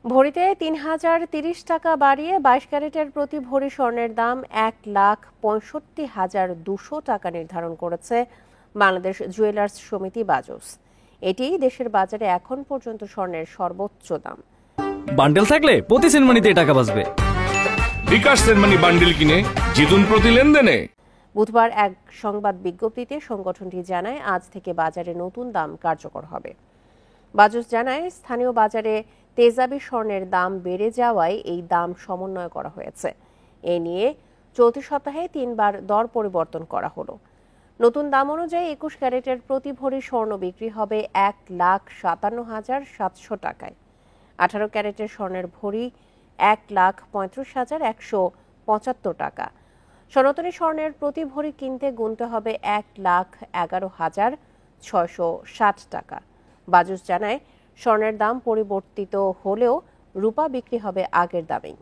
ভরিতে ৩,০৩০ টাকা বাড়িয়ে ২২ ক্যারেটের প্রতি ভরি স্বর্ণের দাম ১,৬৫,২০০ টাকা নির্ধারণ করেছে বাংলাদেশ জুয়েলার্স সমিতি বাজুস। এটি দেশের বাজারে এখন পর্যন্ত স্বর্ণের সর্বোচ্চ দাম। বান্ডেল থাকলে প্রতি সেনমানিতে টাকা বাঁচবে। বিকাশ সেনমানি বান্ডেল কিনে জিতুন প্রতি লেনদেনে। বুধবার এক সংবাদ বিজ্ঞপ্তিতে সংগঠনটি জানায়, আজ থেকে বাজারে নতুন দাম কার্যকর হবে। বাজুস জানায়, স্থানীয় বাজারে তেজাবি স্বর্ণের দাম বেড়ে যাওয়ায় এই দাম সমন্বয় করা হয়েছে। এ নিয়ে চলতি সপ্তাহে ৩ বার দর পরিবর্তন করা হলো। নতুন দাম অনুযায়ী ২১ ক্যারেটের প্রতি ভরি স্বর্ণ বিক্রি হবে ১,৫৭,৭০০ টাকায়। ১৮ ক্যারেটের স্বর্ণের ভরি ১,৩৫,১৭৫ টাকা। সনাতনী স্বর্ণের প্রতি ভরি কিনতে গুনতে হবে ১,১১,৬৬০ টাকা। বাজুস জানায়, স্বর্ণের দাম পরিবর্তিত হলেও রূপা বিক্রি হবে আগের দামেই।